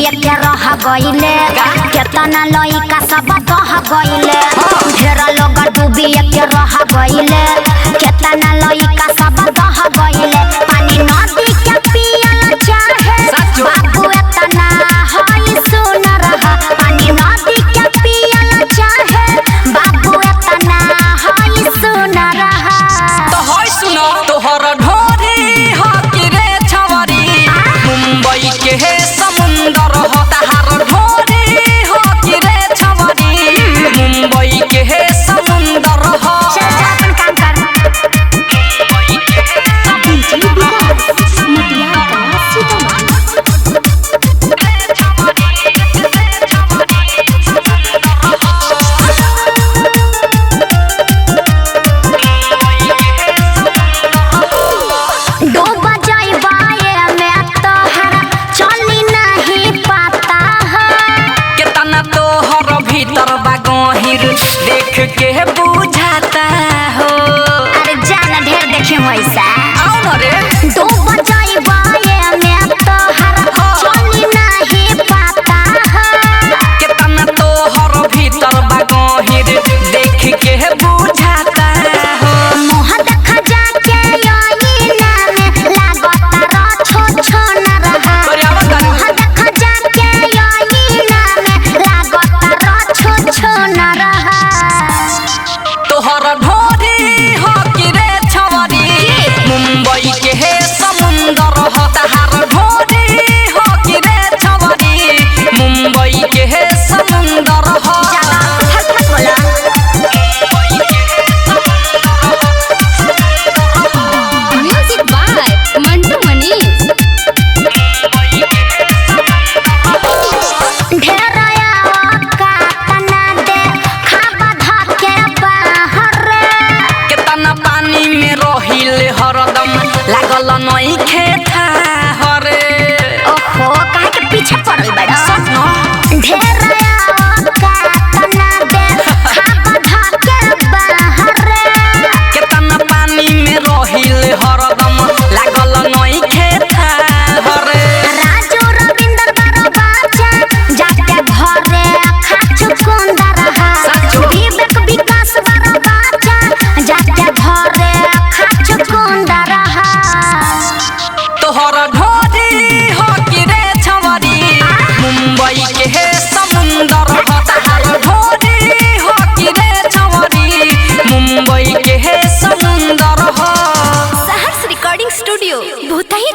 डूबिए के रह गइले केतना लइका सब दह गइले ढेर लोग डूबिए के रह गइले केतना लइका सब दह गइले पानी नदी के पियल चाहे बाबू एतना होई सुन रहा पानी नदी के पियल चाहे बाबू एतना होई सुन रहा तो होई सुनो तोहर ढोरी हो कि रे छवरी मुंबई के है समुंदर हो तहार ढोरी हो कि रे छवरी मुंबई के है समुंदर हो चल जा अपन काम कर मुंबई के है देख के बुझाता हो अरे जाना ढेर देखे वैसा आओ न रे दो बजाई बाये में तो हर चली नहीं पाता है कितना तो हर भीतर बागहिर देख के बुझाता हो मोह देखा जाके यही नाम लागता छो छो न रहा मोह देखा जाके यही नाम लागता छो छो न रहा तोहर ढोरी हो कि रे छवरी मुंबई के है समुंदर हो तहार ढोरी हो कि रे छवरी मुंबई के है समुंदर हो म्यूजिक बाय मंटू मनीष केतना पानी में रहिले हरदम लागल नई खेता हरे ओहो काहे के पीछे पड़ल बड़ा सपना ढेर केतना पानी में रहिले हरदम लागल नई खेता हरे राजू रविंदर बारो बाचा जाके घरे खाचु कुंदा रहा विवेक विकास बारो बाचा जाके घरे खाचु कुंदा रहा तोहर ढोरी हो कि रे छवरी मुंबई के है समुंदर हो तहार ढोरी हो कि रे छवरी मुंबई के है समुंदर हो सहर्ष रिकॉर्डिंग स्टूडियो भूतही